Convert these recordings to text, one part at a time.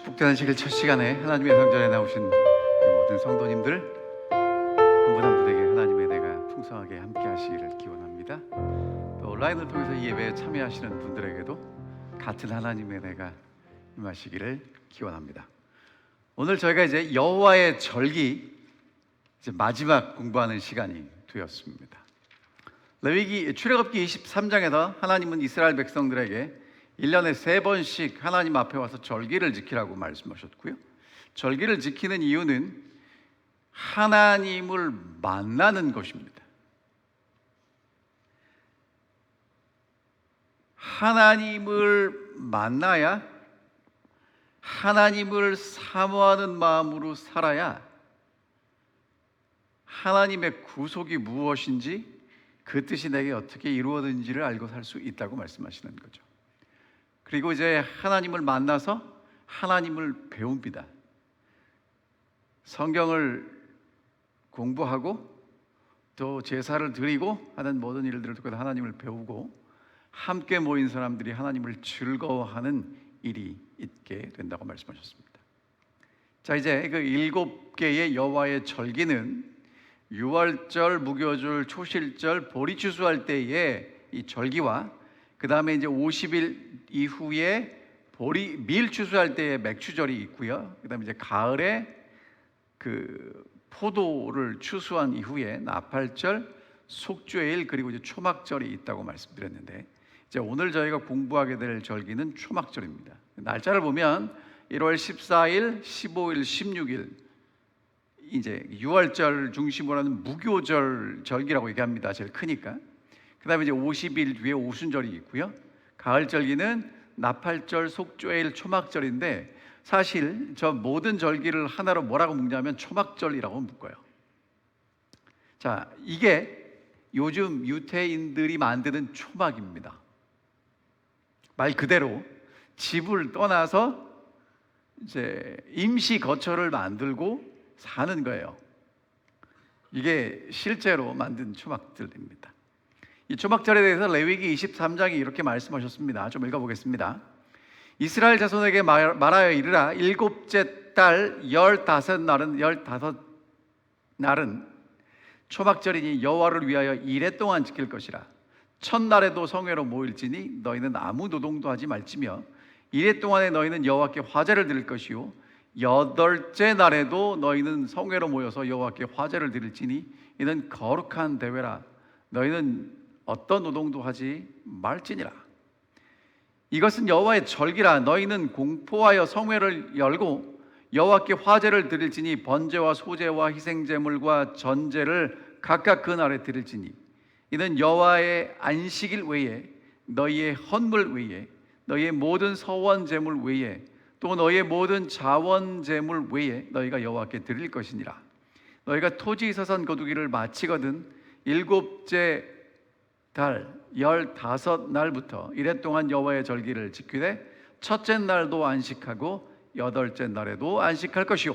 축복되는 첫 시간에 하나님의 성전에 나오신 모든 성도님들 한 분 한 분에게 하나님의 은혜가 풍성하게 함께 하시기를 기원합니다. 또 온라인을 통해서 이 예배에 참여하시는 분들에게도 같은 하나님의 은혜가 임하시기를 기원합니다. 오늘 저희가 이제 여호와의 절기 이제 마지막 공부하는 시간이 되었습니다. 레위기 출애굽기 23장에서 하나님은 이스라엘 백성들에게 1년에 3번씩 하나님 앞에 와서 절기를 지키라고 말씀하셨고요. 절기를 지키는 이유는 하나님을 만나는 것입니다. 하나님을 만나야 하나님을 사모하는 마음으로 살아야 하나님의 구속이 무엇인지 그 뜻이 내게 어떻게 이루어진지를 알고 살 수 있다고 말씀하시는 거죠. 그리고 이제 하나님을 만나서 하나님을 배웁니다. 성경을 공부하고 또 제사를 드리고 하는 모든 일들을 통해서 하나님을 배우고 함께 모인 사람들이 하나님을 즐거워하는 일이 있게 된다고 말씀하셨습니다. 자, 이제 그 7개의 여호와의 절기는 유월절, 무교절, 초실절, 보리 추수할 때의 이 절기와 그 다음에 이제 50일 이후에 밀 추수할 때의 맥추절이 있고요. 그 다음에 이제 가을에 그 포도를 추수한 이후에 나팔절, 속죄일 그리고 이제 초막절이 있다고 말씀드렸는데 이제 오늘 저희가 공부하게 될 절기는 초막절입니다. 날짜를 보면 1월 14일, 15일, 16일 이제 6월절 중심으로 하는 무교절 절기라고 얘기합니다. 제일 크니까. 그 다음에 이제 50일 뒤에 오순절이 있고요. 가을 절기는 나팔절, 속죄일, 초막절인데 사실 저 모든 절기를 하나로 뭐라고 묶냐면 초막절이라고 묶어요. 자, 이게 요즘 유태인들이 만드는 초막입니다. 말 그대로 집을 떠나서 이제 임시 거처를 만들고 사는 거예요. 이게 실제로 만든 초막들입니다. 이 초막절에 대해서 레위기 23장이 이렇게 말씀하셨습니다. 좀 읽어보겠습니다. 이스라엘 자손에게 말하여 이르라. 7째 달 15날은 초막절이니 여호와를 위하여 이레 동안 지킬 것이라. 첫날에도 성회로 모일지니 너희는 아무 노동도 하지 말지며 이레 동안에 너희는 여호와께 화제를 드릴 것이요 8째 날에도 너희는 성회로 모여서 여호와께 화제를 드릴지니 이는 거룩한 대회라. 너희는 어떤 노동도 하지 말지니라. 이것은 여호와의 절기라. 너희는 공포하여 성회를 열고 여호와께 화제를 드릴지니 번제와 소제와 희생제물과 전제를 각각 그 날에 드릴지니 이는 여호와의 안식일 외에 너희의 헌물 외에 너희의 모든 서원 제물 외에 또 너희의 모든 자원 제물 외에 너희가 여호와께 드릴 것이니라. 너희가 토지 서선 거두기를 마치거든 7째 달 15날부터 이레 동안 여호와의 절기를 지키되 첫째 날도 안식하고 8째 날에도 안식할 것이요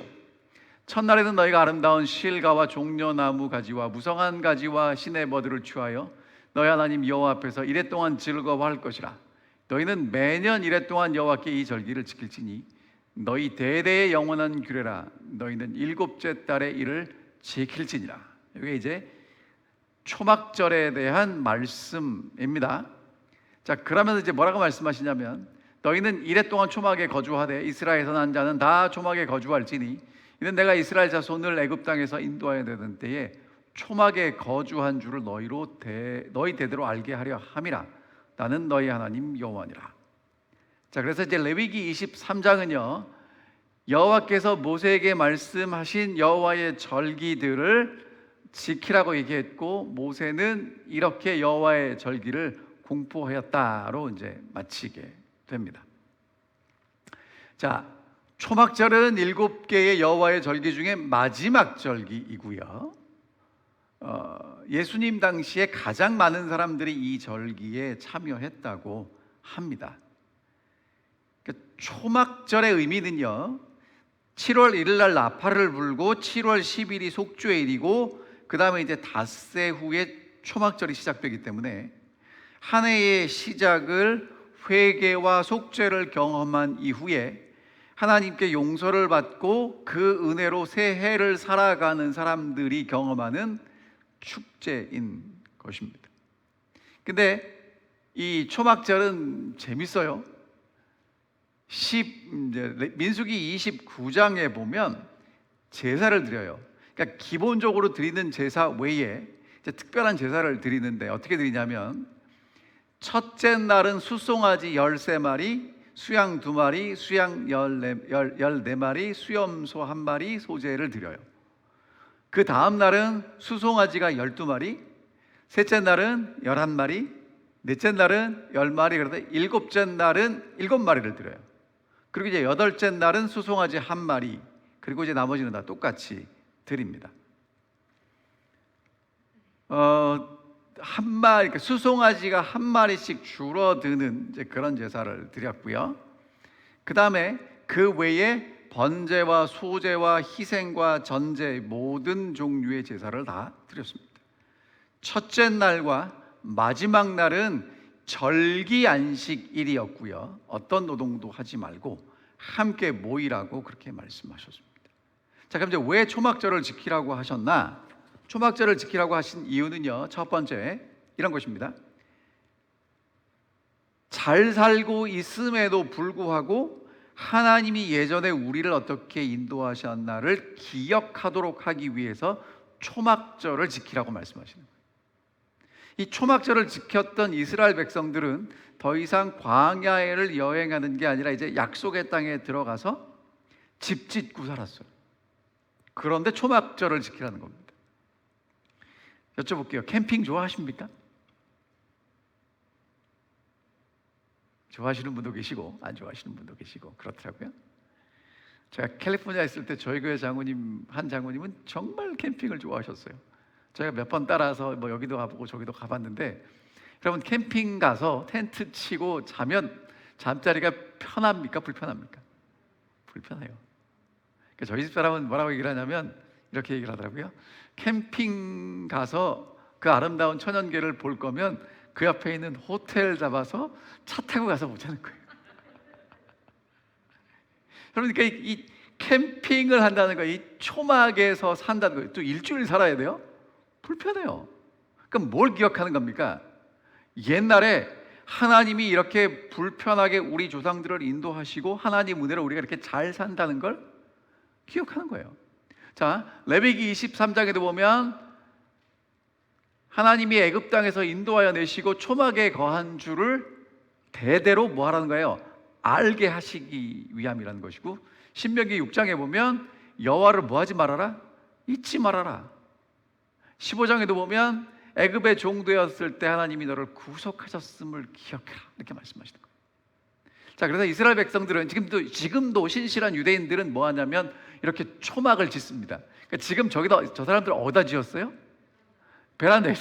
첫날에는 너희가 아름다운 실과와 종려나무 가지와 무성한 가지와 시내버들을 취하여 너희 하나님 여호와 앞에서 이레 동안 즐거워할 것이라. 너희는 매년 이레 동안 여호와께 이 절기를 지킬지니 너희 대대의 영원한 규례라. 너희는 7째 달의 일을 지킬지니라. 이게 이제 초막절에 대한 말씀입니다. 자, 그러면 이제 뭐라고 말씀하시냐면 너희는 이레 동안 초막에 거주하되 이스라엘에서 난 자는 다 초막에 거주할지니 이는 내가 이스라엘 자손을 애굽 땅에서 인도하여 내던 때에 초막에 거주한 줄을 너희 대대로 알게 하려 함이라. 나는 너희 하나님 여호와니라. 자, 그래서 이제 레위기 23장은요 여호와께서 모세에게 말씀하신 여호와의 절기들을 지키라고 얘기했고 모세는 이렇게 여호와의 절기를 공포하였다로 이제 마치게 됩니다. 자, 초막절은 7개의 여호와의 절기 중에 마지막 절기이고요. 예수님 당시에 가장 많은 사람들이 이 절기에 참여했다고 합니다. 그러니까 초막절의 의미는요 7월 1일 날 나팔을 불고 7월 10일이 속죄일이고 그 다음에 이제 닷새 후에 초막절이 시작되기 때문에 한 해의 시작을 회개와 속죄를 경험한 이후에 하나님께 용서를 받고 그 은혜로 새 해를 살아가는 사람들이 경험하는 축제인 것입니다. 근데 이 초막절은 재밌어요. 민수기 29장에 보면 제사를 드려요. 그러니까 기본적으로 드리는 제사 외에 이제 특별한 제사를 드리는데 어떻게 드리냐면, 첫째 날은 수송아지 13마리, 수양 2마리, 수양 14마리, 수염소 1마리 소제를 드려요. 그 다음 날은 수송아지가 12마리, 셋째 날은 11마리, 넷째 날은 10마리, 그러다 일곱째 날은 7마리를 드려요. 그리고 이제 여덟째 날은 수송아지 1마리, 그리고 이제 나머지는 다 똑같이 드립니다. 한 마리, 그러니까 수송아지가 1마리씩 줄어드는 이제 그런 제사를 드렸고요. 그 다음에 그 외에 번제와 소제와 희생과 전제 모든 종류의 제사를 다 드렸습니다. 첫째 날과 마지막 날은 절기 안식일이었고요. 어떤 노동도 하지 말고 함께 모이라고 그렇게 말씀하셨습니다. 자, 그럼 이제 왜 초막절을 지키라고 하셨나? 초막절을 지키라고 하신 이유는요, 첫 번째 이런 것입니다. 잘 살고 있음에도 불구하고 하나님이 예전에 우리를 어떻게 인도하셨나를 기억하도록 하기 위해서 초막절을 지키라고 말씀하시는 거예요. 이 초막절을 지켰던 이스라엘 백성들은 더 이상 광야를 여행하는 게 아니라 이제 약속의 땅에 들어가서 집 짓고 살았어요. 그런데 초막절을 지키라는 겁니다. 여쭤볼게요. 캠핑 좋아하십니까? 좋아하시는 분도 계시고 안 좋아하시는 분도 계시고 그렇더라고요. 제가 캘리포니아에 있을 때 저희 교회 한 장로님은 정말 캠핑을 좋아하셨어요. 제가 몇 번 따라서 뭐 여기도 가보고 저기도 가봤는데, 여러분 캠핑 가서 텐트 치고 자면 잠자리가 편합니까? 불편합니까? 불편해요. 그러니까 저희 집 사람은 뭐라고 얘기를 하냐면 이렇게 얘기를 하더라고요. 캠핑 가서 그 아름다운 천연계를 볼 거면 그 앞에 있는 호텔 잡아서 차 타고 가서 보자는 거예요. 그러니까 이 캠핑을 한다는 거, 이 초막에서 산다는 거예요. 또 일주일 살아야 돼요? 불편해요. 그럼 뭘 기억하는 겁니까? 옛날에 하나님이 이렇게 불편하게 우리 조상들을 인도하시고 하나님 은혜로 우리가 이렇게 잘 산다는 걸 기억하는 거예요. 자, 레위기 23장에도 보면 하나님이 애굽 땅에서 인도하여 내시고 초막에 거한 줄을 대대로 뭐 하라는 거예요? 알게 하시기 위함이라는 것이고, 신명기 6장에 보면 여호와를 뭐 하지 말아라? 잊지 말아라. 15장에도 보면 애굽의 종되었을 때 하나님이 너를 구속하셨음을 기억해라, 이렇게 말씀하시는 거예요. 자, 그래서 이스라엘 백성들은 지금도 신실한 유대인들은 뭐 하냐면 이렇게 초막을 짓습니다. 그러니까 지금 저기다 저 사람들 어디다 지었어요? 베란다에.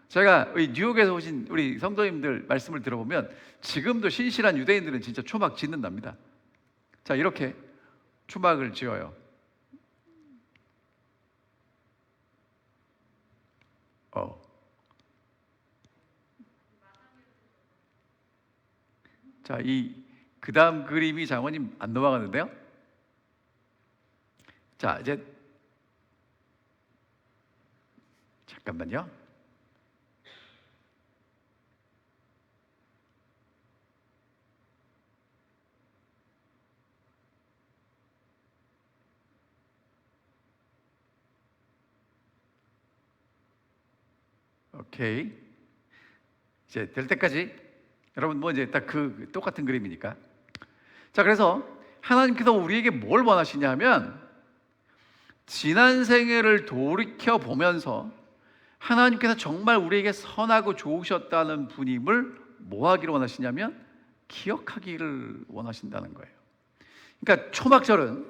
제가 뉴욕에서 오신 우리 성도님들 말씀을 들어보면 지금도 신실한 유대인들은 진짜 초막 짓는답니다. 자, 이렇게 초막을 지어요. 자, 그 다음 그림이 장모님 안 넘어가는데요. 자, 이제 잠깐만요. 오케이. 이제 될 때까지 여러분 뭐 이제 딱 그 똑같은 그림이니까. 자, 그래서 하나님께서 우리에게 뭘 원하시냐면 지난 생애를 돌이켜 보면서 하나님께서 정말 우리에게 선하고 좋으셨다는 분임을 뭐 하기를 원하시냐면 기억하기를 원하신다는 거예요. 그러니까 초막절은,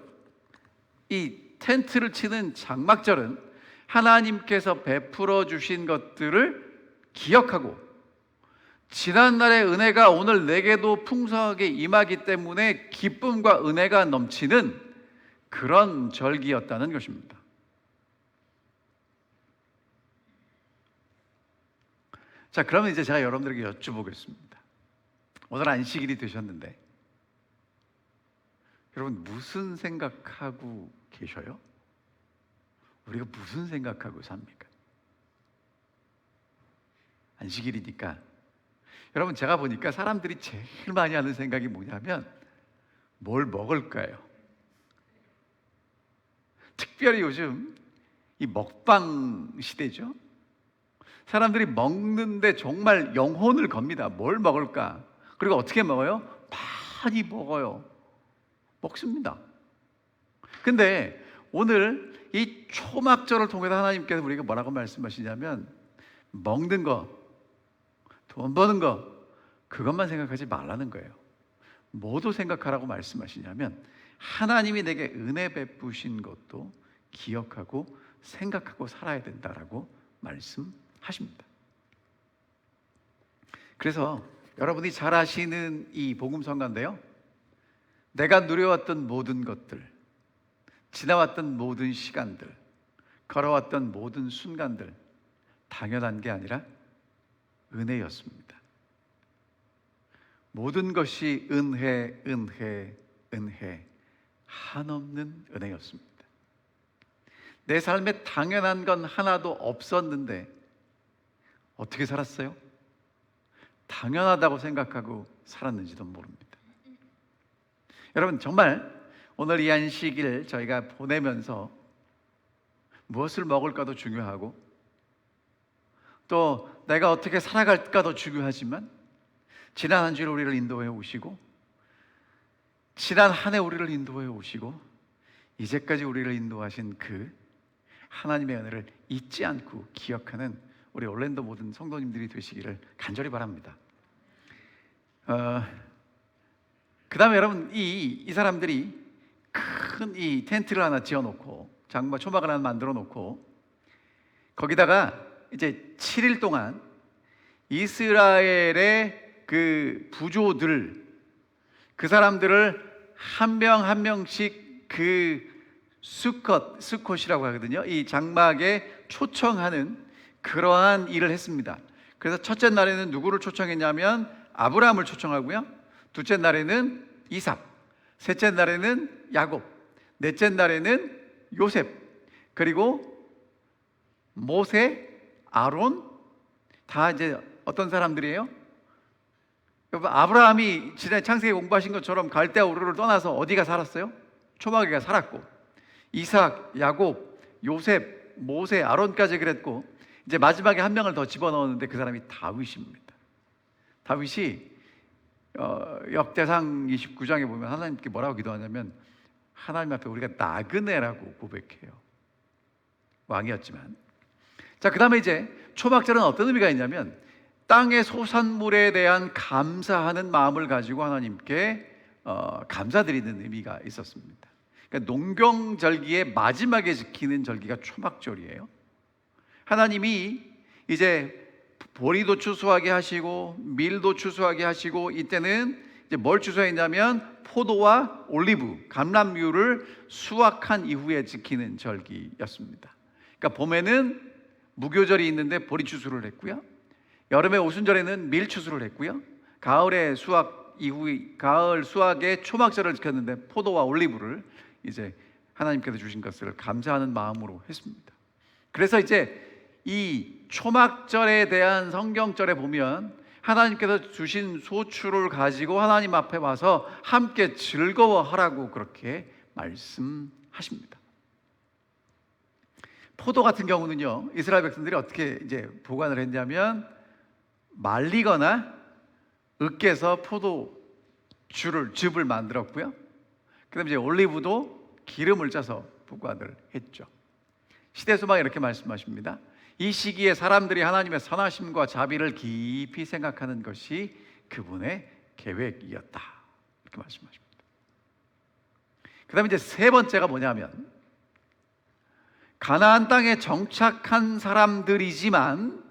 이 텐트를 치는 장막절은 하나님께서 베풀어 주신 것들을 기억하고 지난날의 은혜가 오늘 내게도 풍성하게 임하기 때문에 기쁨과 은혜가 넘치는 그런 절기였다는 것입니다. 자, 그러면 이제 제가 여러분들에게 여쭤보겠습니다. 오늘 안식일이 되셨는데 여러분 무슨 생각하고 계셔요? 우리가 무슨 생각하고 삽니까? 안식일이니까 여러분, 제가 보니까 사람들이 제일 많이 하는 생각이 뭐냐면 뭘 먹을까요? 특별히 요즘 이 먹방 시대죠. 사람들이 먹는데 정말 영혼을 겁니다. 뭘 먹을까? 그리고 어떻게 먹어요? 많이 먹어요. 먹습니다. 근데 오늘 이 초막절을 통해서 하나님께서 우리에게 뭐라고 말씀하시냐면 먹는 거, 돈 버는 거, 그것만 생각하지 말라는 거예요. 뭐도 생각하라고 말씀하시냐면 하나님이 내게 은혜 베푸신 것도 기억하고 생각하고 살아야 된다라고 말씀하십니다. 그래서 여러분이 잘 아시는 이 복음성가인데요, 내가 누려왔던 모든 것들, 지나왔던 모든 시간들, 걸어왔던 모든 순간들 당연한 게 아니라 은혜였습니다. 모든 것이 은혜, 은혜, 은혜, 한없는 은혜였습니다. 내 삶에 당연한 건 하나도 없었는데 어떻게 살았어요? 당연하다고 생각하고 살았는지도 모릅니다. 여러분, 정말 오늘 이 안식일 저희가 보내면서 무엇을 먹을까도 중요하고 또 내가 어떻게 살아갈까도 중요하지만 지난 한 주일 우리를 인도해 오시고 지난 한 해 우리를 인도해 오시고 이제까지 우리를 인도하신 그 하나님의 은혜를 잊지 않고 기억하는 우리 올랜도 모든 성도님들이 되시기를 간절히 바랍니다. 그 다음에 여러분, 이 사람들이 큰 이 텐트를 하나 지어놓고 장막 초막을 하나 만들어 놓고 거기다가 이제 7일 동안 이스라엘의 그 부조들, 그 사람들을 한 명 한 명씩 그 수컷이라고 하거든요. 이 장막에 초청하는 그러한 일을 했습니다. 그래서 첫째 날에는 누구를 초청했냐면 아브라함을 초청하고요, 둘째 날에는 이삭, 셋째 날에는 야곱, 넷째 날에는 요셉, 그리고 모세, 아론, 다 이제 어떤 사람들이에요? 여러분, 아브라함이 지난해 창세기 공부하신 것처럼 갈대아 우르를 떠나서 어디가 살았어요? 초막에가 살았고, 이삭, 야곱, 요셉, 모세, 아론까지 그랬고, 이제 마지막에 한 명을 더 집어넣었는데 그 사람이 다윗입니다. 다윗이 역대상 29장에 보면 하나님께 뭐라고 기도하냐면 하나님 앞에 우리가 나그네라고 고백해요. 왕이었지만. 자, 그 다음에 이제 초막절은 어떤 의미가 있냐면 땅의 소산물에 대한 감사하는 마음을 가지고 하나님께 감사드리는 의미가 있었습니다. 그러니까 농경절기의 마지막에 지키는 절기가 초막절이에요. 하나님이 이제 보리도 추수하게 하시고 밀도 추수하게 하시고, 이때는 이제 뭘 추수했냐면 포도와 올리브, 감람류를 수확한 이후에 지키는 절기였습니다. 그러니까 봄에는 무교절이 있는데 보리 추수를 했고요, 여름에 오순절에는 밀 추수를 했고요, 가을에 수확 이후 가을 수확에 초막절을 지켰는데 포도와 올리브를 이제 하나님께서 주신 것을 감사하는 마음으로 했습니다. 그래서 이제 이 초막절에 대한 성경절에 보면 하나님께서 주신 소출을 가지고 하나님 앞에 와서 함께 즐거워하라고 그렇게 말씀하십니다. 포도 같은 경우는요, 이스라엘 백성들이 어떻게 이제 보관을 했냐면 말리거나 으깨서 즙을 만들었고요, 그다음에 이제 올리브도 기름을 짜서 보관을 했죠. 시대소망이 이렇게 말씀하십니다. 이 시기에 사람들이 하나님의 선하심과 자비를 깊이 생각하는 것이 그분의 계획이었다, 이렇게 말씀하십니다. 그 다음에 이제 세 번째가 뭐냐면 가나안 땅에 정착한 사람들이지만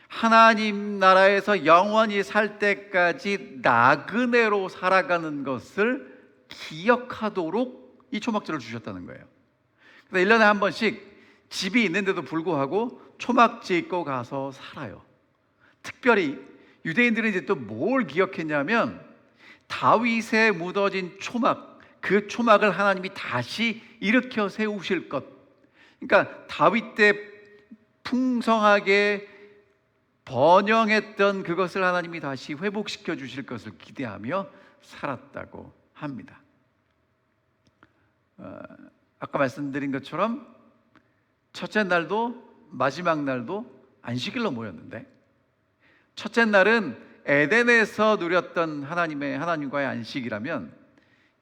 하나님 나라에서 영원히 살 때까지 나그네로 살아가는 것을 기억하도록 이 초막절을 주셨다는 거예요. 그래서 1년에 한 번씩 집이 있는데도 불구하고 초막 짓고 가서 살아요. 특별히 유대인들은 이제 또 뭘 기억했냐면 다윗의 묻어진 초막, 그 초막을 하나님이 다시 일으켜 세우실 것. 그러니까 다윗 때 풍성하게 번영했던 그것을 하나님이 다시 회복시켜 주실 것을 기대하며 살았다고 합니다. 아까 말씀드린 것처럼 첫째 날도 마지막 날도 안식일로 모였는데, 첫째 날은 에덴에서 누렸던 하나님과의 안식이라면,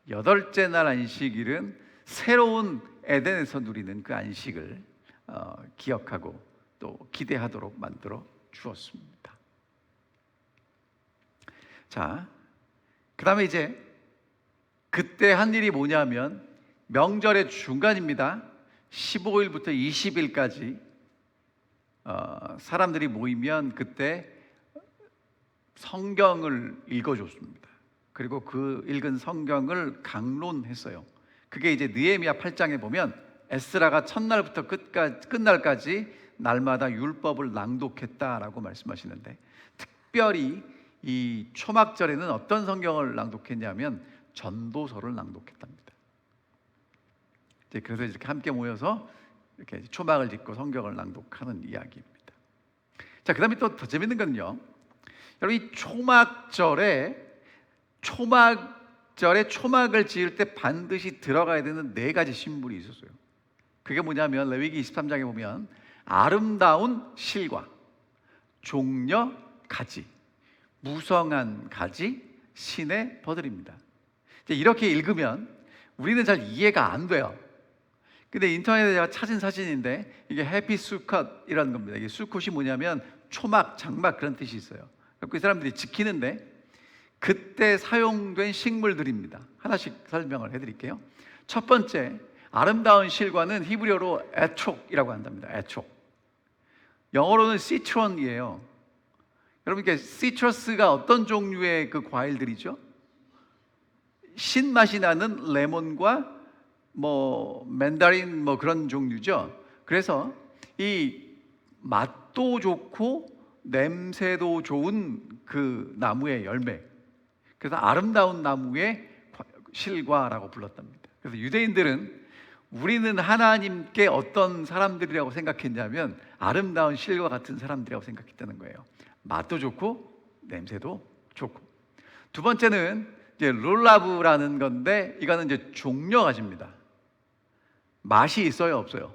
여덟째 날 안식일은 새로운 에덴에서 누리는 그 안식을 기억하고 또 기대하도록 만들어 주었습니다. 자, 그 다음에 이제 그때 한 일이 뭐냐면 명절의 중간입니다. 15일부터 20일까지 사람들이 모이면 그때 성경을 읽어줬습니다. 그리고 그 읽은 성경을 강론했어요. 그게 이제 느헤미야 8장에 보면 에스라가 첫날부터 끝날까지 날마다 율법을 낭독했다라고 말씀하시는데, 특별히 이 초막절에는 어떤 성경을 낭독했냐면 전도서를 낭독했답니다. 이제 그래서 이렇게 함께 모여서 이렇게 초막을 짓고 성경을 낭독하는 이야기입니다. 자, 그 다음에 또 더 재밌는 건요, 여러분, 이 초막절에 초막을 지을 때 반드시 들어가야 되는 4가지 신물이 있었어요. 그게 뭐냐면 레위기 23장에 보면 아름다운 실과, 종려 가지, 무성한 가지, 신의 버들입니다. 이렇게 읽으면 우리는 잘 이해가 안 돼요. 근데 인터넷에 제가 찾은 사진인데 이게 해피 수컷이라는 겁니다. 이게 수컷이 뭐냐면 초막, 장막 그런 뜻이 있어요. 그 사람들이 지키는데 그때 사용된 식물들입니다. 하나씩 설명을 해드릴게요. 첫 번째, 아름다운 실과는 히브리어로 에트록이라고 한답니다. 에트록. 영어로는 시트론이에요. 여러분, 이게 시트러스가 어떤 종류의 그 과일들이죠? 신맛이 나는 레몬과 맨다린 그런 종류죠. 그래서 이 맛도 좋고 냄새도 좋은 그 나무의 열매, 그래서 아름다운 나무의 실과라고 불렀답니다. 그래서 유대인들은 우리는 하나님께 어떤 사람들이라고 생각했냐면 아름다운 실과 같은 사람들이라고 생각했다는 거예요. 맛도 좋고 냄새도 좋고. 두 번째는 이제 룰라브라는 건데, 이거는 이제 종려가지입니다. 맛이 있어요, 없어요?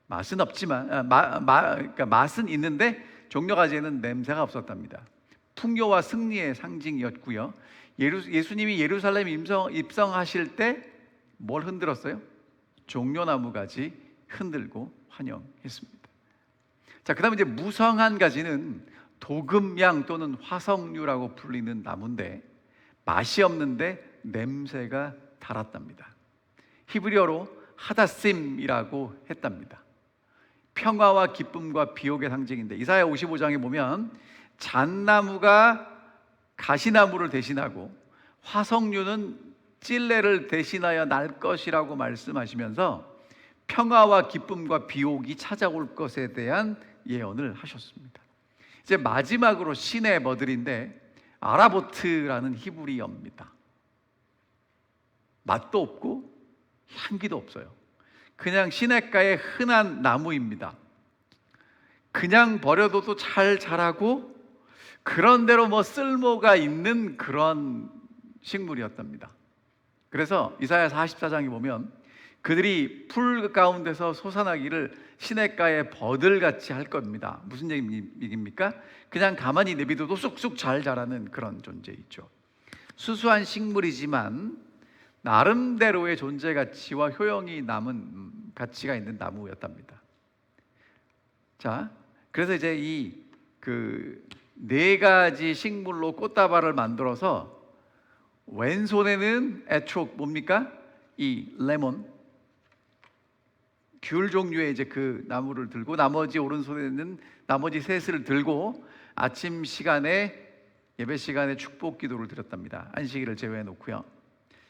맛은 없지만 그러니까 맛은 있는데 종려가지에는 냄새가 없었답니다. 풍요와 승리의 상징이었고요. 예수님이 예루살렘 입성하실 때 뭘 흔들었어요? 종려나무 가지 흔들고 환영했습니다. 자, 그 다음에 이제 무성한 가지는 도금양 또는 화석류라고 불리는 나무인데 맛이 없는데 냄새가 달았답니다. 히브리어로 하다심이라고 했답니다. 평화와 기쁨과 비옥의 상징인데, 이사야 55장에 보면 잣나무가 가시나무를 대신하고 화석류는 찔레를 대신하여 날 것이라고 말씀하시면서 평화와 기쁨과 비옥이 찾아올 것에 대한 예언을 하셨습니다. 이제 마지막으로 신의 버들인데 아라보트라는 히브리어입니다. 맛도 없고 향기도 없어요. 그냥 시냇가의 흔한 나무입니다. 그냥 버려둬도 잘 자라고 그런대로 쓸모가 있는 그런 식물이었답니다. 그래서 이사야 44장에 보면 그들이 풀 가운데서 솟아나기를 시냇가의 버들같이 할 겁니다. 무슨 얘기입니까? 그냥 가만히 내비둬도 쑥쑥 잘 자라는 그런 존재이죠. 수수한 식물이지만 나름대로의 존재 가치와 효용이 남은 가치가 있는 나무였답니다. 자, 그래서 이제 이 4가지 식물로 꽃다발을 만들어서 왼손에는 에트록, 뭡니까? 이 레몬, 귤 종류의 이제 그 나무를 들고, 나머지 오른손에는 나머지 셋을 들고 아침 시간에, 예배 시간에 축복 기도를 드렸답니다. 안식일을 제외해 놓고요.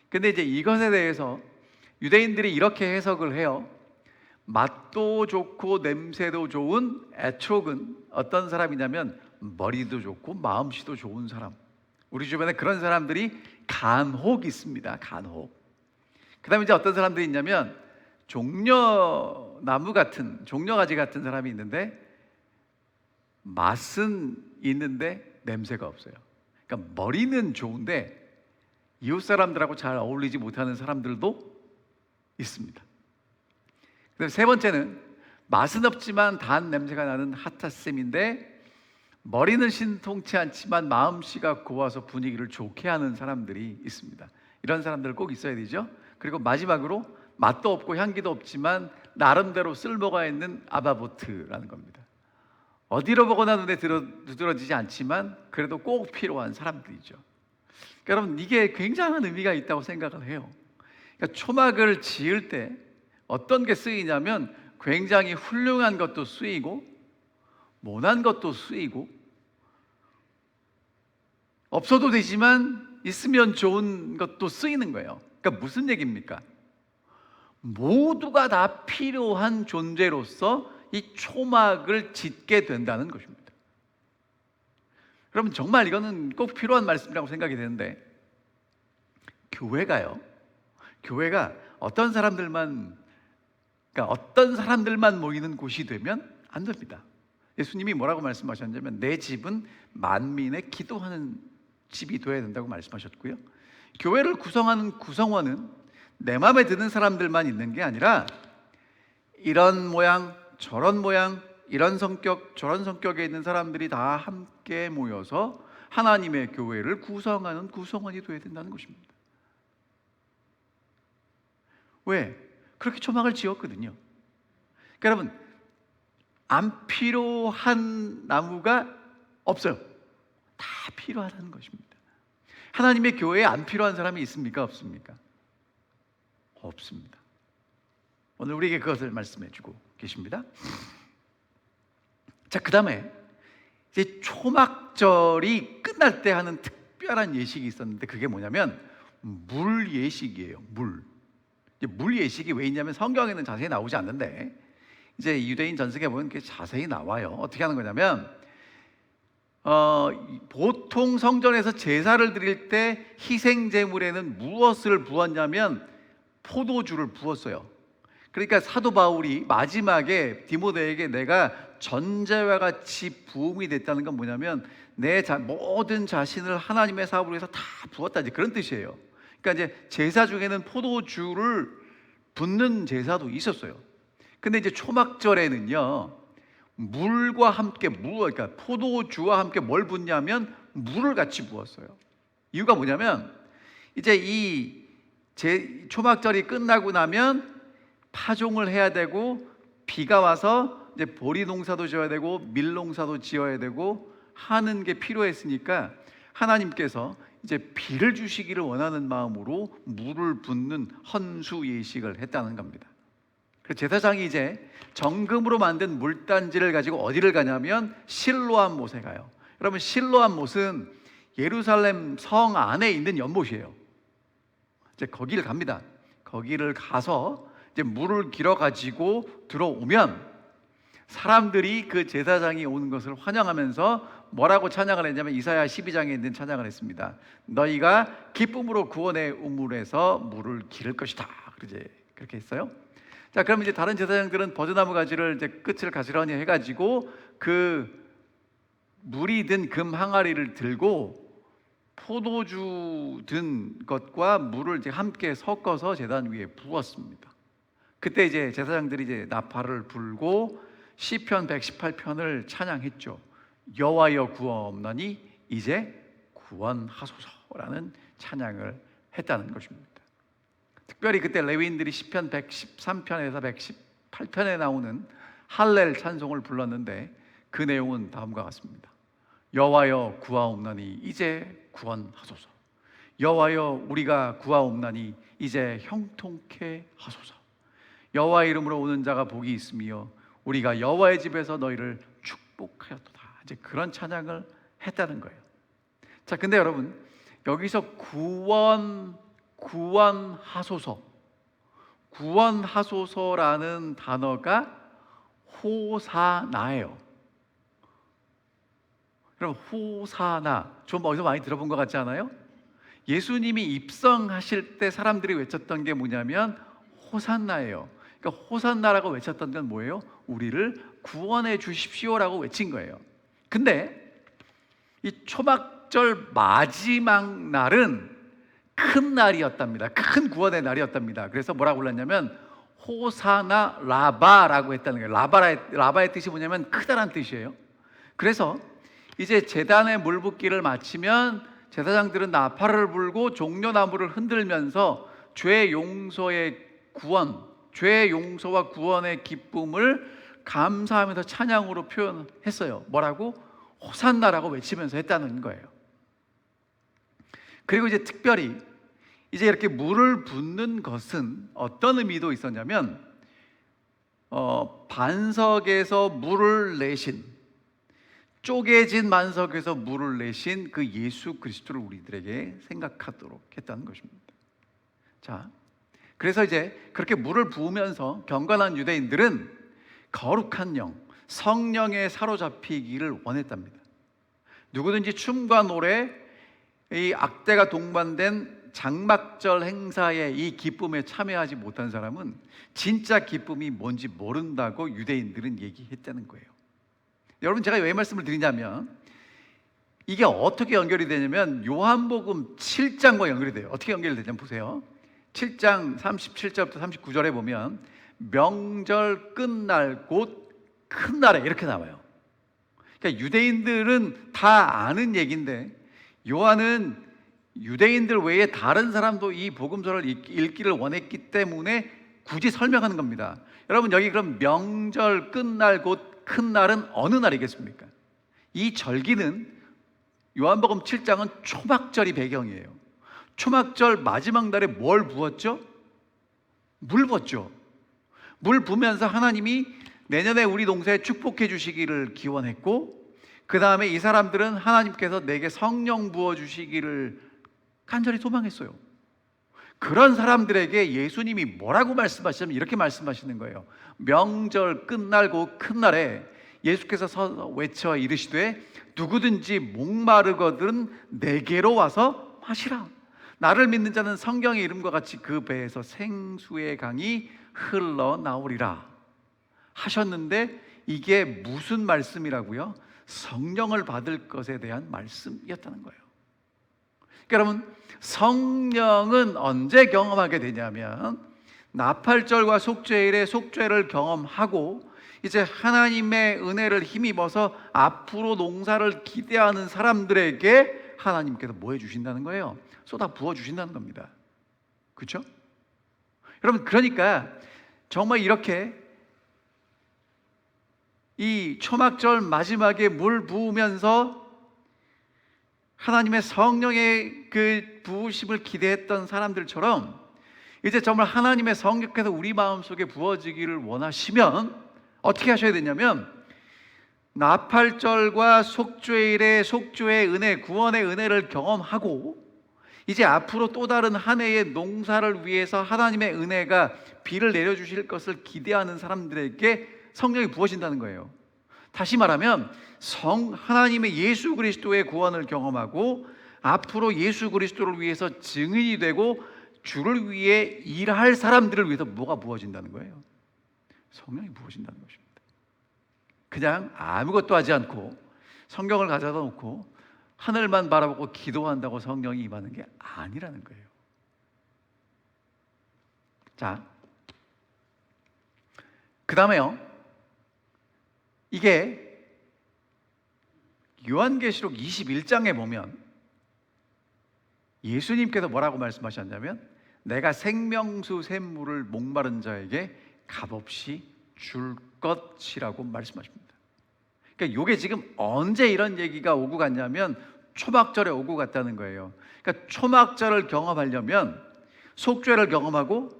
근데 이제 이것에 대해서 유대인들이 이렇게 해석을 해요. 맛도 좋고 냄새도 좋은 에트록은 어떤 사람이냐면 머리도 좋고 마음씨도 좋은 사람, 우리 주변에 그런 사람들이 간혹 있습니다. 간혹. 그 다음에 이제 어떤 사람들이 있냐면 종려나무 같은, 종려가지 같은 사람이 있는데 맛은 있는데 냄새가 없어요. 그러니까 머리는 좋은데 이웃 사람들하고 잘 어울리지 못하는 사람들도 있습니다. 그다음에 세 번째는 맛은 없지만 단 냄새가 나는 핫타쌤인데 머리는 신통치 않지만 마음씨가 고와서 분위기를 좋게 하는 사람들이 있습니다. 이런 사람들 꼭 있어야 되죠. 그리고 마지막으로 맛도 없고 향기도 없지만 나름대로 쓸모가 있는 아바보트라는 겁니다. 어디로 보거나 눈에 두드러지지 않지만 그래도 꼭 필요한 사람들이죠. 그러니까 여러분, 이게 굉장한 의미가 있다고 생각을 해요. 그러니까 초막을 지을 때 어떤 게 쓰이냐면 굉장히 훌륭한 것도 쓰이고 모난 것도 쓰이고 없어도 되지만 있으면 좋은 것도 쓰이는 거예요. 그러니까 무슨 얘기입니까? 모두가 다 필요한 존재로서 이 초막을 짓게 된다는 것입니다. 여러분, 정말 이거는 꼭 필요한 말씀이라고 생각이 되는데 교회가 어떤 사람들만 모이는 곳이 되면 안 됩니다. 예수님이 뭐라고 말씀하셨냐면 내 집은 만민의 기도하는 집이 되어야 된다고 말씀하셨고요. 교회를 구성하는 구성원은 내 마음에 드는 사람들만 있는 게 아니라 이런 모양 저런 모양 이런 성격 저런 성격에 있는 사람들이 다 함께 모여서 하나님의 교회를 구성하는 구성원이 되어야 된다는 것입니다. 왜? 그렇게 초막을 지었거든요. 그러니까 여러분, 안 필요한 나무가 없어요. 다 필요하다는 것입니다. 하나님의 교회에 안 필요한 사람이 있습니까? 없습니까? 없습니다. 오늘 우리에게 그것을 말씀해 주고 계십니다. 자, 그 다음에 이제 초막절이 끝날 때 하는 특별한 예식이 있었는데 그게 뭐냐면 물 예식이에요. 물 예식이 왜 있냐면 성경에는 자세히 나오지 않는데 이제 유대인 전승에 보면 그게 자세히 나와요. 어떻게 하는 거냐면 보통 성전에서 제사를 드릴 때 희생 제물에는 무엇을 부었냐면 포도주를 부었어요. 그러니까 사도 바울이 마지막에 디모데에게 내가 전제와 같이 부음이 됐다는 건 뭐냐면 내 모든 자신을 하나님의 사업을 위해서 다 부었다, 이제 그런 뜻이에요. 그러니까 이제 제사 중에는 포도주를 붓는 제사도 있었어요. 근데 이제 초막절에는요 물과 함께 그러니까 포도주와 함께 뭘 붓냐면 물을 같이 부었어요. 이유가 뭐냐면 이제 이 초막절이 끝나고 나면 파종을 해야 되고 비가 와서 이제 보리 농사도 지어야 되고 밀 농사도 지어야 되고 하는 게 필요했으니까 하나님께서 이제 비를 주시기를 원하는 마음으로 물을 붓는 헌수 예식을 했다는 겁니다. 그래서 제사장이 이제 정금으로 만든 물단지를 가지고 어디를 가냐면 실로암 못에 가요. 여러분, 실로암 못은 예루살렘 성 안에 있는 연못이에요. 이제 거기를 갑니다. 거기를 가서 이제 물을 길어 가지고 들어오면 사람들이 그 제사장이 오는 것을 환영하면서 뭐라고 찬양을 했냐면 이사야 12장에 있는 찬양을 했습니다. 너희가 기쁨으로 구원의 우물에서 물을 기를 것이다. 그렇게 했어요. 자, 그럼 이제 다른 제사장들은 버드나무 가지를 이제 끝을 가지런히 해가지고 그 물이 든 금 항아리를 들고 포도주 든 것과 물을 이제 함께 섞어서 제단 위에 부었습니다. 그때 이제 제사장들이 이제 나팔을 불고 시편 118편을 찬양했죠. 여호와여 구원하옵나니 이제 구원하소서라는 찬양을 했다는 것입니다. 특별히 그때 레위인들이 시편 113편에서 118편에 나오는 할렐 찬송을 불렀는데 그 내용은 다음과 같습니다. 여호와여 구하옵나니 이제 구원하소서. 여호와여 우리가 구하옵나니 이제 형통케 하소서. 여호와의 이름으로 오는 자가 복이 있으며 우리가 여호와의 집에서 너희를 축복하였도다. 이제 그런 찬양을 했다는 거예요. 자, 근데 여러분, 여기서 구원하소서라는 단어가 호사나예요. 그럼 호사나 좀 어디서 많이 들어본 것 같지 않아요? 예수님이 입성하실 때 사람들이 외쳤던 게 뭐냐면 호산나예요. 그러니까 호산나라고 외쳤던 건 뭐예요? 우리를 구원해 주십시오라고 외친 거예요. 근데 이 초막절 마지막 날은 큰 날이었답니다. 큰 구원의 날이었답니다. 그래서 뭐라고 불렀냐면 호사나 라바라고 했다는 거예요. 라바의 뜻이 뭐냐면 크다란 뜻이에요. 그래서 이제 제단에 물 붓기를 마치면 제사장들은 나팔을 불고 종려나무를 흔들면서 죄 용서의 구원, 죄 용서와 구원의 기쁨을 감사하면서 찬양으로 표현했어요. 뭐라고? 호산나라고 외치면서 했다는 거예요. 그리고 이제 특별히 이제 이렇게 물을 붓는 것은 어떤 의미도 있었냐면 반석에서 물을 내신, 쪼개진 반석에서 물을 내신 그 예수 그리스도를 우리들에게 생각하도록 했다는 것입니다. 자, 그래서 이제 그렇게 물을 부으면서 경건한 유대인들은 거룩한 영, 성령에 사로잡히기를 원했답니다. 누구든지 춤과 노래, 이 악대가 동반된 장막절 행사에 이 기쁨에 참여하지 못한 사람은 진짜 기쁨이 뭔지 모른다고 유대인들은 얘기했다는 거예요. 여러분, 제가 왜 말씀을 드리냐면 이게 어떻게 연결이 되냐면 요한복음 7장과 연결이 돼요. 어떻게 연결이 되냐면 보세요. 7장 37절부터 39절에 보면 명절 끝날 곧 큰 날에 이렇게 나와요. 그러니까 유대인들은 다 아는 얘기인데 요한은 유대인들 외에 다른 사람도 이 복음서를 읽기를 원했기 때문에 굳이 설명하는 겁니다. 여러분, 여기 그럼 명절 끝날 곧 큰 날은 어느 날이겠습니까? 이 절기는 요한복음 7장은 초막절이 배경이에요. 초막절 마지막 날에 뭘 부었죠? 물 부었죠. 물 부면서 하나님이 내년에 우리 동서에 축복해 주시기를 기원했고, 그 다음에 이 사람들은 하나님께서 내게 성령 부어 주시기를 간절히 소망했어요. 그런 사람들에게 예수님이 뭐라고 말씀하시냐면 이렇게 말씀하시는 거예요. 명절 끝날고 큰 날에 예수께서 서서 외쳐 이르시되 누구든지 목마르거든 내게로 와서 마시라. 나를 믿는 자는 성경의 이름과 같이 그 배에서 생수의 강이 흘러나오리라 하셨는데, 이게 무슨 말씀이라고요? 성령을 받을 것에 대한 말씀이었다는 거예요. 그러니까 여러분, 성령은 언제 경험하게 되냐면 나팔절과 속죄일에 속죄를 경험하고 이제 하나님의 은혜를 힘입어서 앞으로 농사를 기대하는 사람들에게 하나님께서 뭐 해주신다는 거예요? 쏟아 부어주신다는 겁니다. 그렇죠? 여러분, 그러니까 정말 이렇게 이 초막절 마지막에 물 부으면서 하나님의 성령의 그 부으심을 기대했던 사람들처럼 이제 정말 하나님의 성령께서 우리 마음속에 부어지기를 원하시면 어떻게 하셔야 되냐면 나팔절과 속죄일의 속죄의 은혜, 구원의 은혜를 경험하고 이제 앞으로 또 다른 한 해의 농사를 위해서 하나님의 은혜가 비를 내려주실 것을 기대하는 사람들에게 성령이 부어진다는 거예요. 다시 말하면 하나님의 예수 그리스도의 구원을 경험하고 앞으로 예수 그리스도를 위해서 증인이 되고 주를 위해 일할 사람들을 위해서 뭐가 부어진다는 거예요? 성령이 부어진다는 것입니다. 그냥 아무것도 하지 않고 성경을 가져다 놓고 하늘만 바라보고 기도한다고 성령이 임하는 게 아니라는 거예요. 자, 그 다음에요, 이게 요한계시록 21장에 보면 예수님께서 뭐라고 말씀하셨냐면 내가 생명수 샘물을 목마른 자에게 값없이 줄 것이라고 말씀하십니다. 그러니까 이게 지금 언제 이런 얘기가 오고 갔냐면 초막절에 오고 갔다는 거예요. 그러니까 초막절을 경험하려면 속죄를 경험하고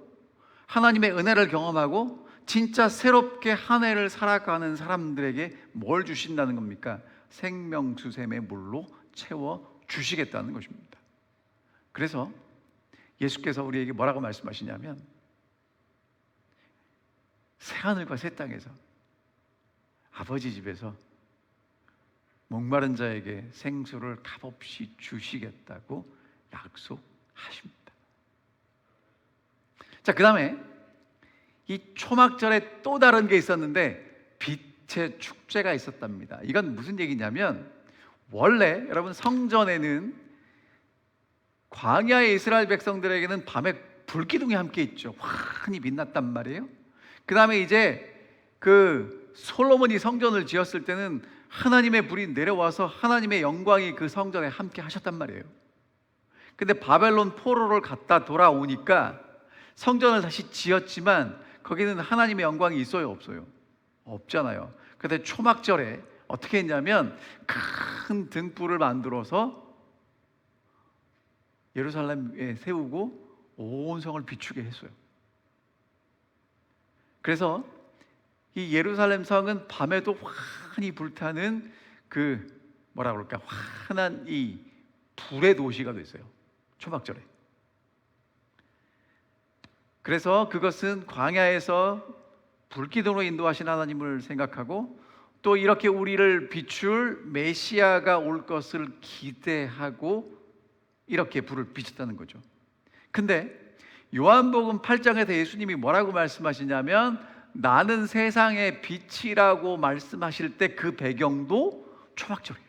하나님의 은혜를 경험하고 진짜 새롭게 한 해를 살아가는 사람들에게 뭘 주신다는 겁니까? 생명수샘의 물로 채워 주시겠다는 것입니다. 그래서 예수께서 우리에게 뭐라고 말씀하시냐면 새하늘과 새 땅에서 아버지 집에서 목마른 자에게 생수를 값없이 주시겠다고 약속하십니다. 자, 그 다음에 이 초막절에 또 다른 게 있었는데 빛의 축제가 있었답니다. 이건 무슨 얘기냐면, 원래 여러분 성전에는 광야의 이스라엘 백성들에게는 밤에 불기둥이 함께 있죠. 환히 빛났단 말이에요. 그 다음에 이제 그 솔로몬이 성전을 지었을 때는 하나님의 불이 내려와서 하나님의 영광이 그 성전에 함께 하셨단 말이에요. 근데 바벨론 포로를 갔다 돌아오니까 성전을 다시 지었지만 거기는 하나님의 영광이 있어요, 없어요? 없잖아요. 근데 초막절에 어떻게 했냐면 큰 등불을 만들어서 예루살렘에 세우고 온 성을 비추게 했어요. 그래서 이 예루살렘 성은 밤에도 환히 불타는 그 뭐라 그럴까, 환한 이 불의 도시가 됐어요, 초막절에. 그래서 그것은 광야에서 불기둥으로 인도하신 하나님을 생각하고, 또 이렇게 우리를 비출 메시아가 올 것을 기대하고 이렇게 불을 비췄다는 거죠. 근데 요한복음 8장에서 예수님이 뭐라고 말씀하시냐면, 나는 세상의 빛이라고 말씀하실 때 그 배경도 초막절이에요.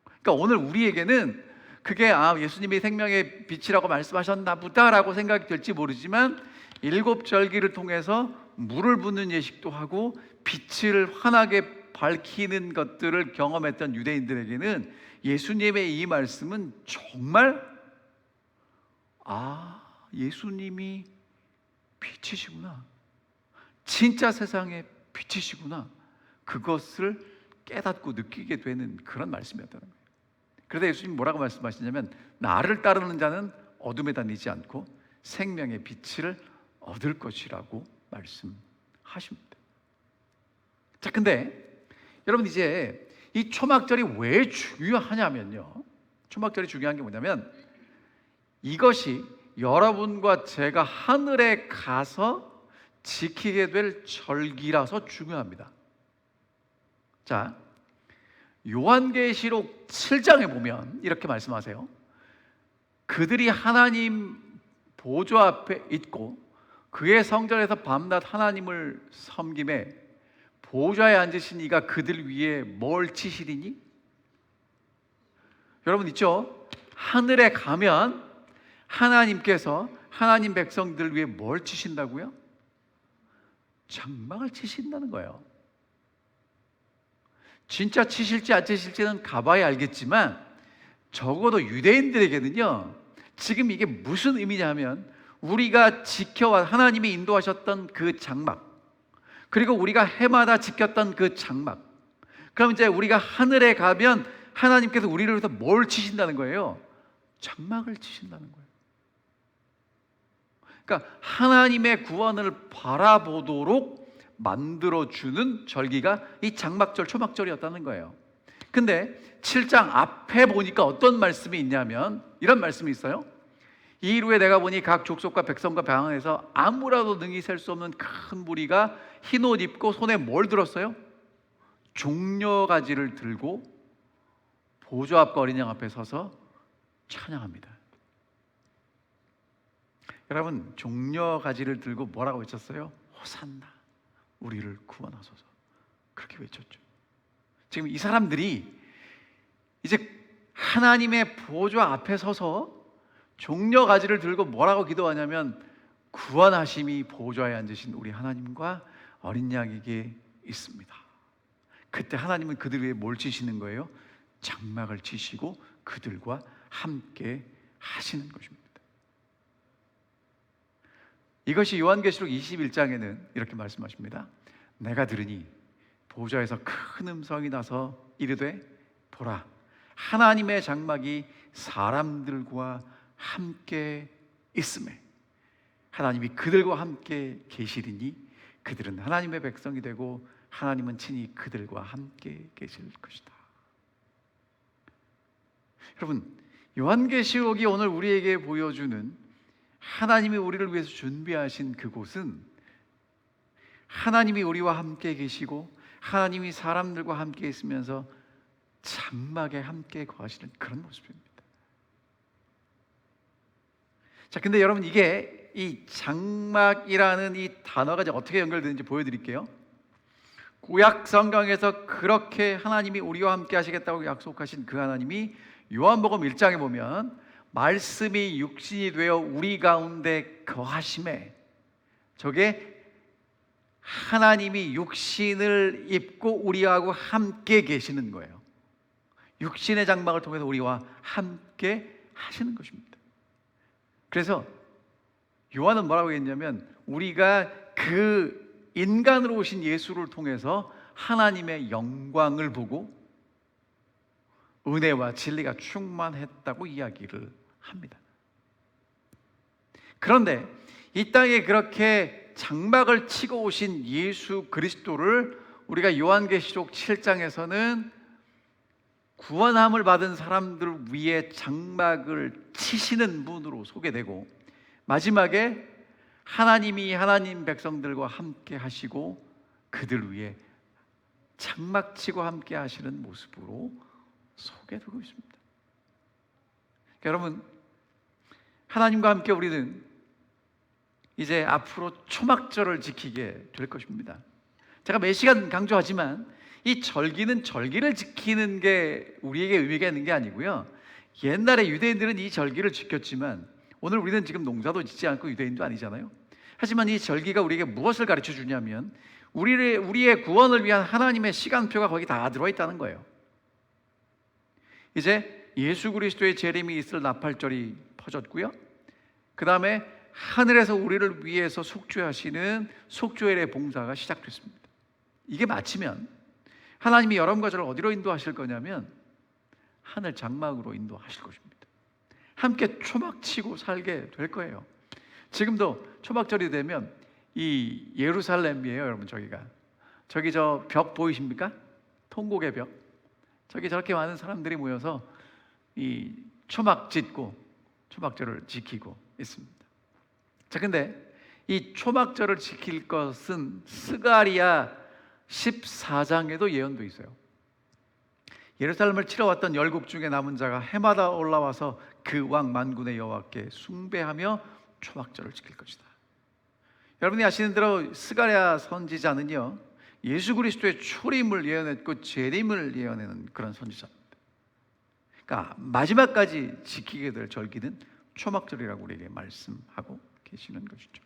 그러니까 오늘 우리에게는 그게 예수님이 생명의 빛이라고 말씀하셨나 보다라고 생각이 될지 모르지만, 일곱 절기를 통해서 물을 붓는 예식도 하고 빛을 환하게 밝히는 것들을 경험했던 유대인들에게는 예수님의 이 말씀은 정말 예수님이 빛이시구나, 진짜 세상의 빛이시구나, 그것을 깨닫고 느끼게 되는 그런 말씀이었다는 거예요. 그래서 예수님이 뭐라고 말씀하시냐면, 나를 따르는 자는 어둠에 다니지 않고 생명의 빛을 얻을 것이라고 말씀하십니다. 자, 근데 여러분, 이제 이 초막절이 왜 중요하냐면요, 초막절이 중요한 게 뭐냐면, 이것이 여러분과 제가 하늘에 가서 지키게 될 절기라서 중요합니다. 자, 요한계시록 7장에 보면 이렇게 말씀하세요. 그들이 하나님 보좌 앞에 있고 그의 성전에서 밤낮 하나님을 섬김에 보좌에 앉으신 이가 그들 위에 뭘 치시리니? 여러분 있죠? 하늘에 가면 하나님께서 하나님 백성들 위에 뭘 치신다고요? 장막을 치신다는 거예요. 진짜 치실지 안 치실지는 가봐야 알겠지만, 적어도 유대인들에게는요, 지금 이게 무슨 의미냐면, 우리가 지켜와 하나님이 인도하셨던 그 장막, 그리고 우리가 해마다 지켰던 그 장막, 그럼 이제 우리가 하늘에 가면 하나님께서 우리를 위해서 뭘 치신다는 거예요? 장막을 치신다는 거예요. 그러니까 하나님의 구원을 바라보도록 만들어주는 절기가 이 장막절, 초막절이었다는 거예요. 근데 7장 앞에 보니까 어떤 말씀이 있냐면, 이런 말씀이 있어요. 이 이후에 내가 보니 각 족속과 백성과 방언에서 아무라도 능히 셀 수 없는 큰 무리가 흰 옷 입고 손에 뭘 들었어요? 종려가지를 들고 보좌 앞과 어린 양 앞에 서서 찬양합니다. 여러분, 종려가지를 들고 뭐라고 외쳤어요? 호산나, 우리를 구원하소서, 그렇게 외쳤죠. 지금 이 사람들이 이제 하나님의 보좌 앞에 서서 종려가지를 들고 뭐라고 기도하냐면, 구원하심이 보좌에 앉으신 우리 하나님과 어린 양에게 있습니다. 그때 하나님은 그들 위해 뭘 치시는 거예요? 장막을 치시고 그들과 함께 하시는 것입니다. 이것이 요한계시록 21장에는 이렇게 말씀하십니다. 내가 들으니 보좌에서 큰 음성이 나서 이르되, 보라, 하나님의 장막이 사람들과 함께 있음에 하나님이 그들과 함께 계시리니 그들은 하나님의 백성이 되고 하나님은 친히 그들과 함께 계실 것이다. 여러분, 요한계시록이 오늘 우리에게 보여주는 하나님이 우리를 위해서 준비하신 그곳은, 하나님이 우리와 함께 계시고 하나님이 사람들과 함께 있으면서 장막에 함께 거하시는 그런 모습입니다. 자, 근데 여러분, 이게 이 장막이라는 이 단어가 이제 어떻게 연결되는지 보여드릴게요. 구약 성경에서 그렇게 하나님이 우리와 함께 하시겠다고 약속하신 그 하나님이 요한복음 1장에 보면 말씀이 육신이 되어 우리 가운데 거하심에, 저게 하나님이 육신을 입고 우리하고 함께 계시는 거예요. 육신의 장막을 통해서 우리와 함께 하시는 것입니다. 그래서 요한은 뭐라고 했냐면, 우리가 그 인간으로 오신 예수를 통해서 하나님의 영광을 보고 은혜와 진리가 충만했다고 이야기를 합니다. 그런데 이 땅에 그렇게 장막을 치고 오신 예수 그리스도를 우리가 요한계시록 7장에서는 구원함을 받은 사람들 위에 장막을 치시는 분으로 소개되고, 마지막에 하나님이 하나님 백성들과 함께 하시고 그들 위에 장막 치고 함께 하시는 모습으로 소개되고 있습니다. 여러분, 하나님과 함께 우리는 이제 앞으로 초막절을 지키게 될 것입니다. 제가 매 시간 강조하지만 이 절기는 절기를 지키는 게 우리에게 의미가 있는 게 아니고요, 옛날에 유대인들은 이 절기를 지켰지만 오늘 우리는 지금 농사도 짓지 않고 유대인도 아니잖아요. 하지만 이 절기가 우리에게 무엇을 가르쳐 주냐면 우리의 구원을 위한 하나님의 시간표가 거기 다 들어있다는 거예요. 이제 예수 그리스도의 재림이 있을 나팔절이 퍼졌고요, 그 다음에 하늘에서 우리를 위해서 속죄하시는 속죄일의 봉사가 시작됐습니다. 이게 마치면 하나님이 여러분과 저를 어디로 인도하실 거냐면 하늘 장막으로 인도하실 것입니다. 함께 초막치고 살게 될 거예요. 지금도 초막절이 되면 이 예루살렘이에요, 여러분. 저기 저 벽 보이십니까? 통곡의 벽. 저기 저렇게 많은 사람들이 모여서 이 초막 짓고 초막절을 지키고 있습니다. 자, 근데 이 초막절을 지킬 것은 스가랴 14장에도 예언도 있어요. 예루살렘을 치러 왔던 열국 중에 남은 자가 해마다 올라와서 그 왕 만군의 여호와께 숭배하며 초막절을 지킬 것이다. 여러분이 아시는 대로 스가랴 선지자는요, 예수 그리스도의 초림을 예언했고 재림을 예언하는 그런 선지자입니다. 그러니까 마지막까지 지키게 될 절기는 초막절이라고 우리에게 말씀하고 계시는 것이죠.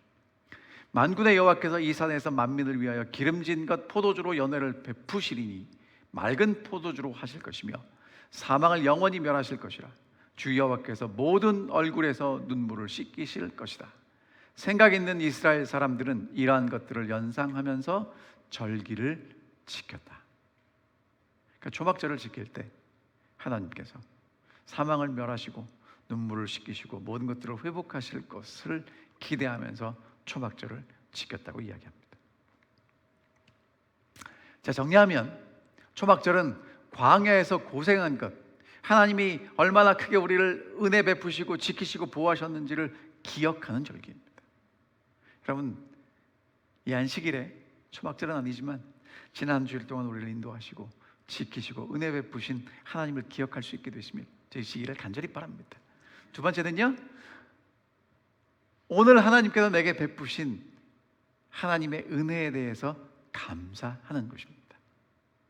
만군의 여호와께서 이 산에서 만민을 위하여 기름진 것 포도주로 연회를 베푸시리니 맑은 포도주로 하실 것이며 사망을 영원히 멸하실 것이라. 주 여호와께서 모든 얼굴에서 눈물을 씻기실 것이다. 생각 있는 이스라엘 사람들은 이러한 것들을 연상하면서 절기를 지켰다. 그러니까 초막절을 지킬 때 하나님께서 사망을 멸하시고 눈물을 씻기시고 모든 것들을 회복하실 것을 기대하면서 초막절을 지켰다고 이야기합니다. 자, 정리하면 초막절은 광야에서 고생한 것, 하나님이 얼마나 크게 우리를 은혜 베푸시고 지키시고 보호하셨는지를 기억하는 절기입니다. 여러분, 이 안식일에 초막절은 아니지만 지난 주일 동안 우리를 인도하시고 지키시고 은혜 베푸신 하나님을 기억할 수 있게 되시면 되시기를 간절히 바랍니다. 두 번째는요, 오늘 하나님께서 내게 베푸신 하나님의 은혜에 대해서 감사하는 것입니다.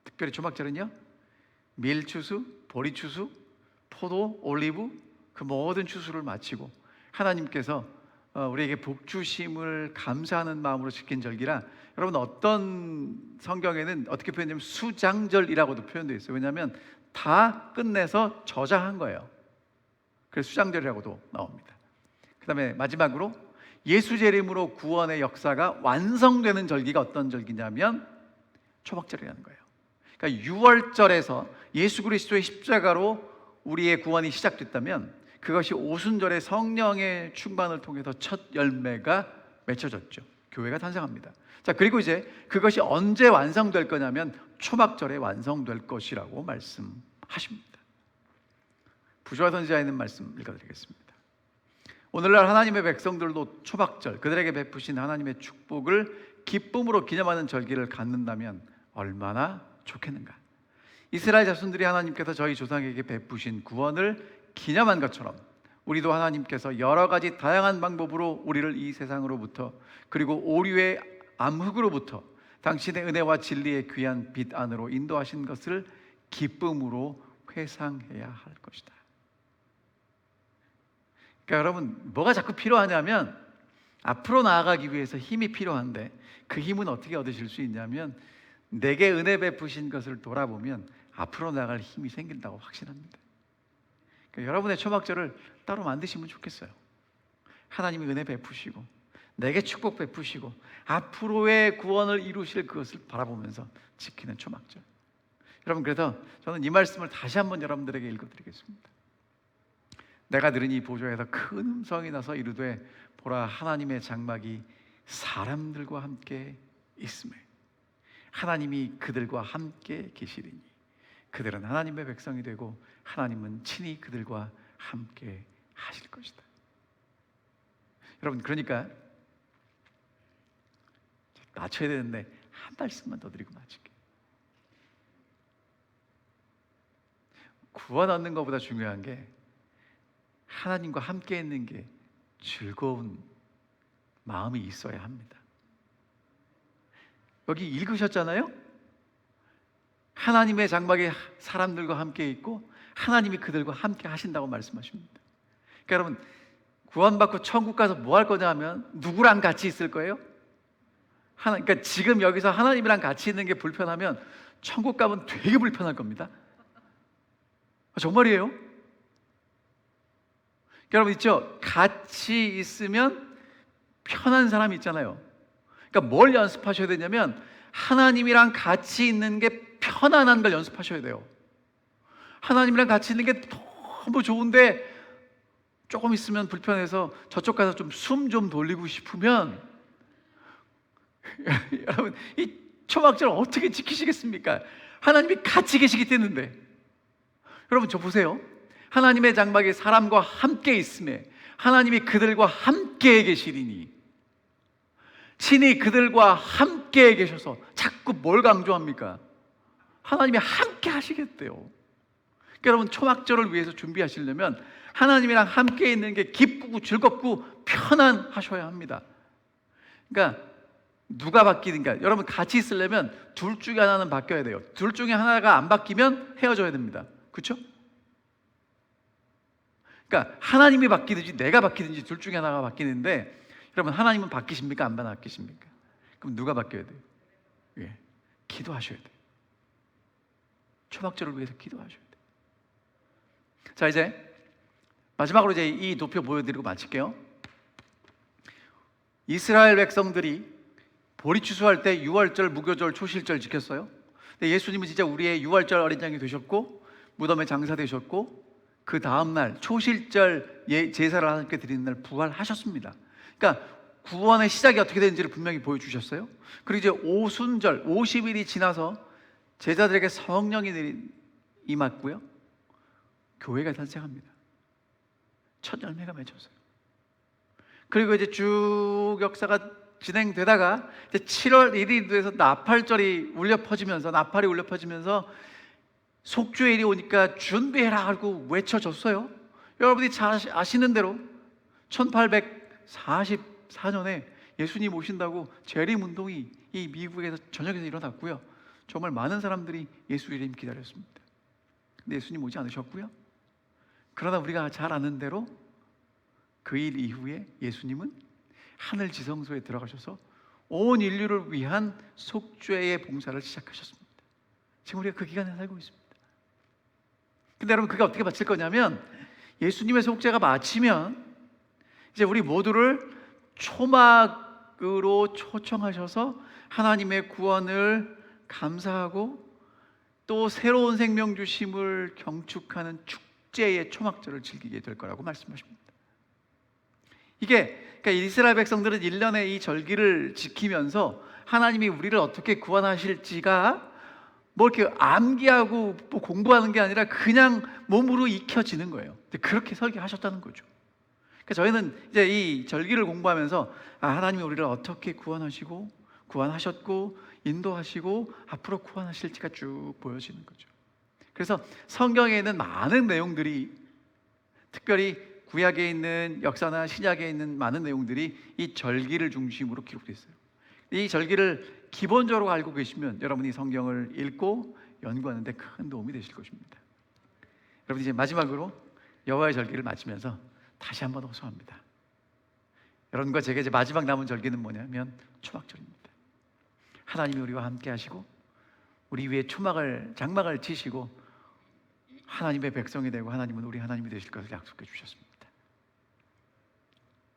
특별히 초막절은요, 밀추수, 보리추수, 포도, 올리브 그 모든 추수를 마치고 하나님께서 우리에게 복 주심을 감사하는 마음으로 지킨 절기라, 여러분 어떤 성경에는 어떻게 표현하냐면 수장절이라고도 표현되어 있어요. 왜냐하면 다 끝내서 저장한 거예요. 그래서 수장절이라고도 나옵니다. 그 다음에 마지막으로 예수 재림으로 구원의 역사가 완성되는 절기가 어떤 절기냐면 초막절이라는 거예요. 그러니까 6월절에서 예수 그리스도의 십자가로 우리의 구원이 시작됐다면 그것이 오순절의 성령의 충만을 통해서 첫 열매가 맺혀졌죠. 교회가 탄생합니다. 자, 그리고 이제 그것이 언제 완성될 거냐면 초막절에 완성될 것이라고 말씀하십니다. 부조화 선지자에 있는 말씀 읽어드리겠습니다. 오늘날 하나님의 백성들도 초막절, 그들에게 베푸신 하나님의 축복을 기쁨으로 기념하는 절기를 갖는다면 얼마나 좋겠는가. 이스라엘 자손들이 하나님께서 저희 조상에게 베푸신 구원을 기념한 것처럼 우리도 하나님께서 여러 가지 다양한 방법으로 우리를 이 세상으로부터 그리고 오류의 암흑으로부터 당신의 은혜와 진리의 귀한 빛 안으로 인도하신 것을 기쁨으로 회상해야 할 것이다. 그러니까 여러분, 뭐가 자꾸 필요하냐면 앞으로 나아가기 위해서 힘이 필요한데 그 힘은 어떻게 얻으실 수 있냐면 내게 은혜 베푸신 것을 돌아보면 앞으로 나아갈 힘이 생긴다고 확신합니다. 그러니까 여러분의 초막절을 따로 만드시면 좋겠어요. 하나님이 은혜 베푸시고 내게 축복 베푸시고 앞으로의 구원을 이루실 그것을 바라보면서 지키는 초막절. 여러분, 그래서 저는 이 말씀을 다시 한번 여러분들에게 읽어드리겠습니다. 내가 들은 이 보좌에서 큰 음성이 나서 이르되 보라, 하나님의 장막이 사람들과 함께 있음에 하나님이 그들과 함께 계시리니 그들은 하나님의 백성이 되고 하나님은 친히 그들과 함께 하실 것이다. 여러분, 그러니까 맞춰야 되는데 한 말씀만 더 드리고 마칠게요. 구원 얻는 것보다 중요한 게 하나님과 함께 있는 게 즐거운 마음이 있어야 합니다. 여기 읽으셨잖아요? 하나님의 장막에 사람들과 함께 있고 하나님이 그들과 함께 하신다고 말씀하십니다. 그러니까 여러분, 구원받고 천국 가서 뭐 할 거냐 하면 누구랑 같이 있을 거예요? 그러니까 지금 여기서 하나님이랑 같이 있는 게 불편하면 천국 가면 되게 불편할 겁니다. 정말이에요. 여러분 있죠? 같이 있으면 편한 사람이 있잖아요. 그러니까 뭘 연습하셔야 되냐면 하나님이랑 같이 있는 게 편안한 걸 연습하셔야 돼요. 하나님이랑 같이 있는 게 너무 좋은데 조금 있으면 불편해서 저쪽 가서 좀 숨 좀 돌리고 싶으면 여러분, 이 초막절 어떻게 지키시겠습니까? 하나님이 같이 계시기 때문에. 여러분, 저 보세요. 하나님의 장막에 사람과 함께 있음에 하나님이 그들과 함께 계시리니 친히 그들과 함께 계셔서 자꾸 뭘 강조합니까? 하나님이 함께 하시겠대요. 그러니까 여러분, 초막절을 위해서 준비하시려면 하나님이랑 함께 있는 게 기쁘고 즐겁고 편안하셔야 합니다. 그러니까 누가 바뀌든가 여러분 같이 있으려면 둘 중에 하나는 바뀌어야 돼요. 둘 중에 하나가 안 바뀌면 헤어져야 됩니다. 그렇죠? 그러니까 하나님이 바뀌든지 내가 바뀌든지 둘 중에 하나가 바뀌는데 여러분, 하나님은 바뀌십니까? 안 바뀌십니까? 그럼 누가 바뀌어야 돼요? 예, 기도하셔야 돼요. 초막절을 위해서 기도하셔야 돼요. 자, 이제 마지막으로 이제 이 도표 보여드리고 마칠게요. 이스라엘 백성들이 보리 추수할 때 유월절, 무교절, 초실절 지켰어요. 근데 예수님은 진짜 우리의 유월절 어린 양이 되셨고 무덤에 장사되셨고 그 다음날 초실절 제사를 하나님께 드리는 날 부활하셨습니다. 그러니까 구원의 시작이 어떻게 되는지를 분명히 보여주셨어요. 그리고 이제 오순절 50일이 지나서 제자들에게 성령이 임했고요, 교회가 탄생합니다. 첫 열매가 맺혔어요. 그리고 이제 쭉 역사가 진행되다가 이제 7월 1일이 돼서 나팔절이 울려 퍼지면서 나팔이 울려 퍼지면서 속죄일이 오니까 준비해라 하고 외쳐졌어요. 여러분이 잘 아시는 대로 1844년에 예수님 오신다고 재림운동이 이 미국에서 전역에서 일어났고요. 정말 많은 사람들이 예수 이름 기다렸습니다. 근데 예수님 오지 않으셨고요. 그러나 우리가 잘 아는 대로 그 일 이후에 예수님은 하늘 지성소에 들어가셔서 온 인류를 위한 속죄의 봉사를 시작하셨습니다. 지금 우리가 그 기간에 살고 있습니다. 근데 여러분, 그게 어떻게 마칠 거냐면 예수님의 속죄가 마치면 이제 우리 모두를 초막으로 초청하셔서 하나님의 구원을 감사하고 또 새로운 생명 주심을 경축하는 축제의 초막절을 즐기게 될 거라고 말씀하십니다. 이게 그러니까 이스라엘 백성들은 1년의 이 절기를 지키면서 하나님이 우리를 어떻게 구원하실지가 뭐 이렇게 암기하고 뭐 공부하는 게 아니라 그냥 몸으로 익혀지는 거예요. 그렇게 설계하셨다는 거죠. 그러니까 저희는 이제 이 절기를 공부하면서 하나님이 우리를 어떻게 구원하시고 구원하셨고 인도하시고 앞으로 구원하실지가 쭉 보여지는 거죠. 그래서 성경에 있는 많은 내용들이, 특별히 구약에 있는 역사나 신약에 있는 많은 내용들이 이 절기를 중심으로 기록되어 있어요. 이 절기를 기본적으로 알고 계시면 여러분이 성경을 읽고 연구하는 데 큰 도움이 되실 것입니다. 여러분, 이제 마지막으로 여호와의 절기를 마치면서 다시 한번 호소합니다. 여러분과 제게 이제 마지막 남은 절기는 뭐냐면 초막절입니다. 하나님이 우리와 함께 하시고 우리 위에 장막을 치시고 하나님의 백성이 되고 하나님은 우리 하나님이 되실 것을 약속해 주셨습니다.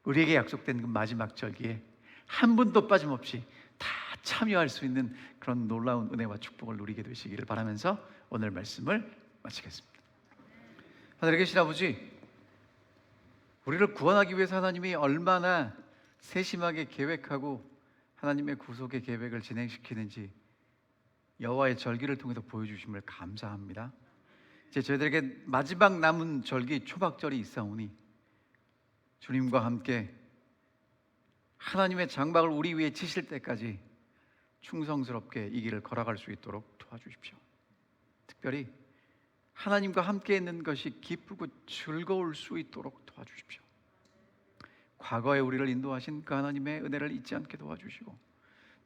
우리에게 약속된 그 마지막 절기에 한 분도 빠짐없이 다 참여할 수 있는 그런 놀라운 은혜와 축복을 누리게 되시기를 바라면서 오늘 말씀을 마치겠습니다. 하늘에 계신 아버지, 우리를 구원하기 위해서 하나님이 얼마나 세심하게 계획하고 하나님의 구속의 계획을 진행시키는지 여호와의 절기를 통해서 보여주심을 감사합니다. 이제 저희들에게 마지막 남은 절기 초막절이 있사오니 주님과 함께 하나님의 장막을 우리 위에 치실 때까지 충성스럽게 이 길을 걸어갈 수 있도록 도와주십시오. 특별히 하나님과 함께 있는 것이 기쁘고 즐거울 수 있도록 도와주십시오. 과거에 우리를 인도하신 그 하나님의 은혜를 잊지 않게 도와주시고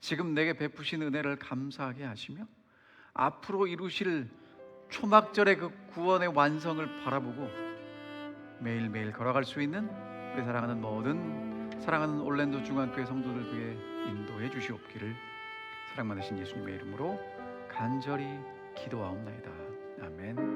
지금 내게 베푸신 은혜를 감사하게 하시며 앞으로 이루실 초막절의 그 구원의 완성을 바라보고 매일매일 걸어갈 수 있는 우리 사랑하는 올랜도 중앙교회 성도들에게 인도해 주시옵기를 사랑 많으신 예수님의 이름으로 간절히 기도하옵나이다. 아멘.